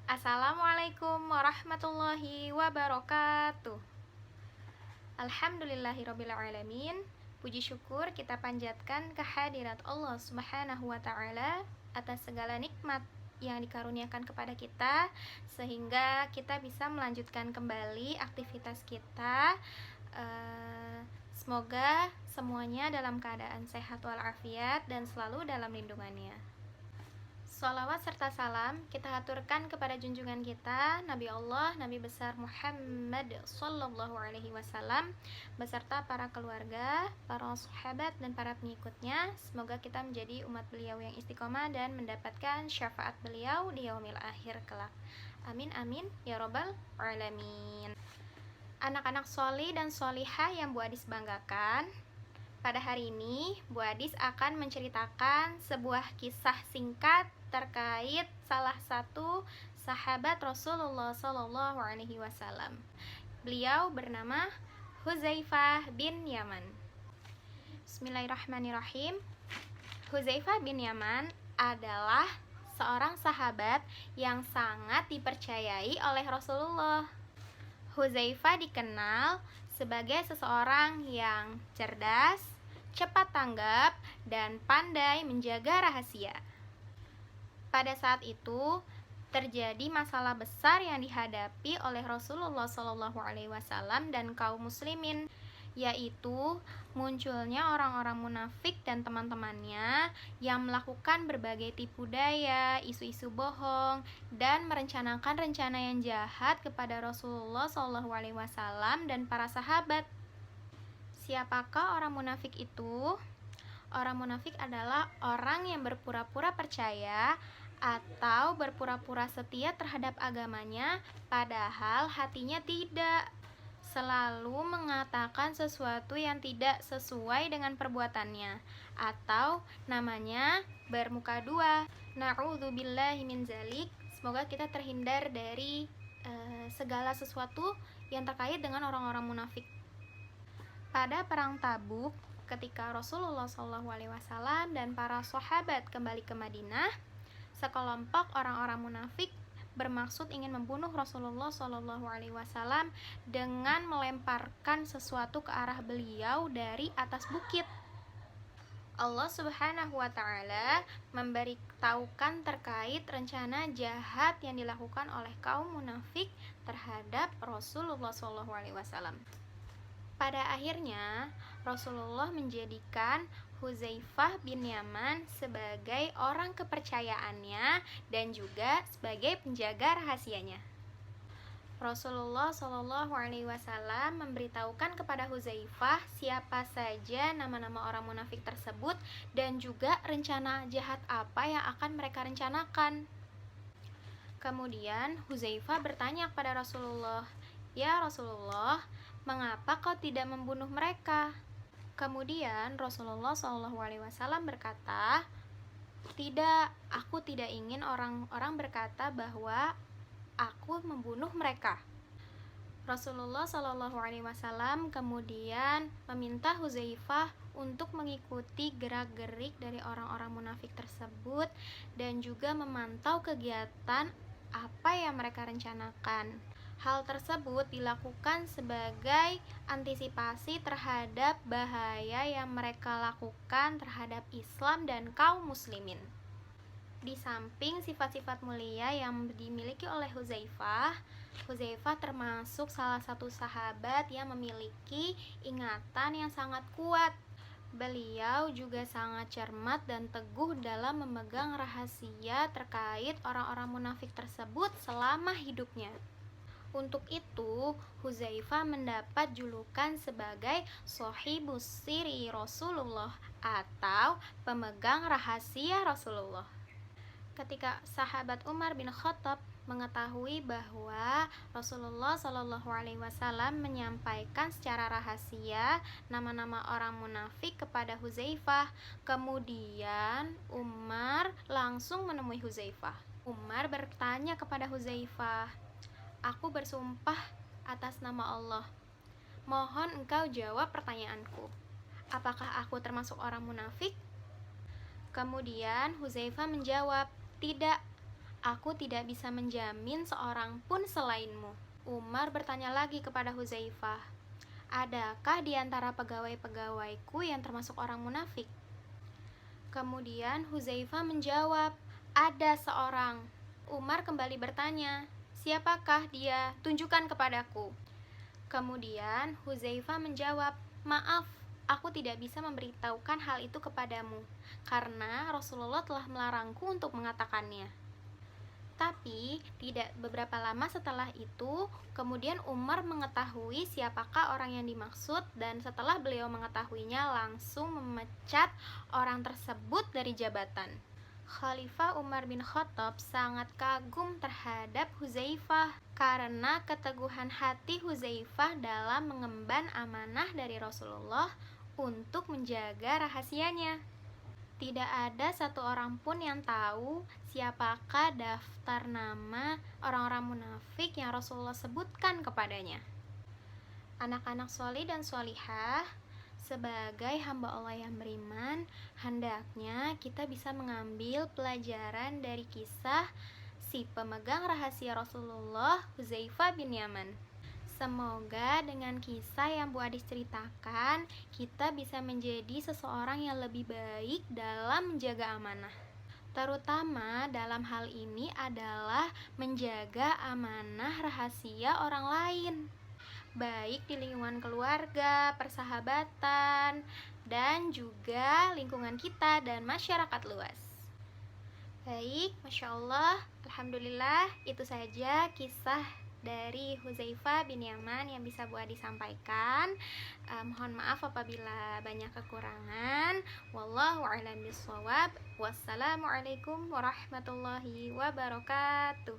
Assalamualaikum warahmatullahi wabarakatuh. Alhamdulillahirrabbilalamin. Puji syukur kita panjatkan kehadirat Allah subhanahu wa ta'ala atas segala nikmat yang dikaruniakan kepada kita, sehingga kita bisa melanjutkan kembali aktivitas kita. Semoga semuanya dalam keadaan sehat walafiat dan selalu dalam lindungannya. Sholawat serta salam kita haturkan kepada junjungan kita Nabi Allah, Nabi besar Muhammad Sallallahu Alaihi Wasallam beserta para keluarga, para sahabat dan para pengikutnya. Semoga kita menjadi umat beliau yang istiqomah dan mendapatkan syafaat beliau di yaumil akhir kelak. Amin amin ya robbal alamin. Anak-anak sholih dan sholihah yang Bu Adis banggakan, pada hari ini Bu Adis akan menceritakan sebuah kisah singkat terkait salah satu sahabat Rasulullah Sallallahu Alaihi Wasallam. Beliau bernama Hudzaifah bin Yaman. Bismillahirrahmanirrahim. Hudzaifah bin Yaman adalah seorang sahabat yang sangat dipercayai oleh Rasulullah. Hudzaifah dikenal sebagai seseorang yang cerdas, cepat tanggap, dan pandai menjaga rahasia. Pada saat itu terjadi masalah besar yang dihadapi oleh Rasulullah SAW dan kaum muslimin, yaitu munculnya orang-orang munafik dan teman-temannya yang melakukan berbagai tipu daya, isu-isu bohong, dan merencanakan rencana yang jahat kepada Rasulullah SAW dan para sahabat. Siapakah orang munafik itu? Orang munafik adalah orang yang berpura-pura percaya atau berpura-pura setia terhadap agamanya, padahal hatinya tidak. Selalu mengatakan sesuatu yang tidak sesuai dengan perbuatannya, atau namanya bermuka dua. Na'udzubillahi min dzalik. Semoga kita terhindar dari segala sesuatu yang terkait dengan orang-orang munafik. Pada perang Tabuk, ketika Rasulullah SAW dan para sahabat kembali ke Madinah, sekelompok orang-orang munafik bermaksud ingin membunuh Rasulullah SAW dengan melemparkan sesuatu ke arah beliau dari atas bukit. Allah Subhanahu wa Ta'ala memberitahukan terkait rencana jahat yang dilakukan oleh kaum munafik terhadap Rasulullah SAW. Pada akhirnya, Rasulullah menjadikan Hudzaifah bin Yaman sebagai orang kepercayaannya dan juga sebagai penjaga rahasianya. Rasulullah SAW memberitahukan kepada Hudzaifah siapa saja nama-nama orang munafik tersebut dan juga rencana jahat apa yang akan mereka rencanakan. Kemudian Hudzaifah bertanya kepada Rasulullah, "Ya Rasulullah, mengapa kau tidak membunuh mereka?" Kemudian Rasulullah SAW berkata, "Tidak, aku tidak ingin orang-orang berkata bahwa aku membunuh mereka." Rasulullah SAW kemudian meminta Hudzaifah untuk mengikuti gerak-gerik dari orang-orang munafik tersebut dan juga memantau kegiatan apa yang mereka rencanakan. Hal tersebut dilakukan sebagai antisipasi terhadap bahaya yang mereka lakukan terhadap Islam dan kaum muslimin. Di samping sifat-sifat mulia yang dimiliki oleh Hudzaifah, Hudzaifah termasuk salah satu sahabat yang memiliki ingatan yang sangat kuat. Beliau juga sangat cermat dan teguh dalam memegang rahasia terkait orang-orang munafik tersebut selama hidupnya. Untuk itu, Hudzaifah mendapat julukan sebagai Shahibus Sirri Rasulullah atau pemegang rahasia Rasulullah. Ketika sahabat Umar bin Khattab mengetahui bahwa Rasulullah SAW menyampaikan secara rahasia nama-nama orang munafik kepada Hudzaifah, kemudian Umar langsung menemui Hudzaifah. Umar bertanya kepada Hudzaifah, "Aku bersumpah atas nama Allah, mohon engkau jawab pertanyaanku. Apakah aku termasuk orang munafik?" Kemudian Hudzaifah menjawab, "Tidak, Aku tidak bisa menjamin seorang pun selainmu. Umar bertanya lagi kepada Hudzaifah, adakah di antara pegawai-pegawaiku yang termasuk orang munafik? Kemudian Hudzaifah menjawab, ada seorang. Umar kembali bertanya, siapakah dia? Tunjukkan kepadaku. Kemudian Hudzaifah menjawab, maaf, aku tidak bisa memberitahukan hal itu kepadamu, karena Rasulullah telah melarangku untuk mengatakannya. Tapi tidak beberapa lama setelah itu, kemudian Umar mengetahui siapakah orang yang dimaksud, dan setelah beliau mengetahuinya langsung memecat orang tersebut dari jabatan. Khalifah Umar bin Khattab sangat kagum terhadap Hudzaifah karena keteguhan hati Hudzaifah dalam mengemban amanah dari Rasulullah untuk menjaga rahasianya. Tidak ada satu orang pun yang tahu siapakah daftar nama orang-orang munafik yang Rasulullah sebutkan kepadanya. Anak-anak solih dan solihah, sebagai hamba Allah yang beriman, hendaknya kita bisa mengambil pelajaran dari kisah si pemegang rahasia Rasulullah, Hudzaifah bin Yaman. Semoga dengan kisah yang Bu Adis ceritakan, kita bisa menjadi seseorang yang lebih baik dalam menjaga amanah. Terutama dalam hal ini adalah menjaga amanah rahasia orang lain, baik di lingkungan keluarga, persahabatan, dan juga lingkungan kita dan masyarakat luas. Baik, Masya Allah, Alhamdulillah, itu saja kisah dari Hudzaifah bin Yaman yang bisa Bu Adi sampaikan. Mohon maaf apabila banyak kekurangan. Wallahu a'lam bishawab. Wassalamualaikum warahmatullahi wabarakatuh.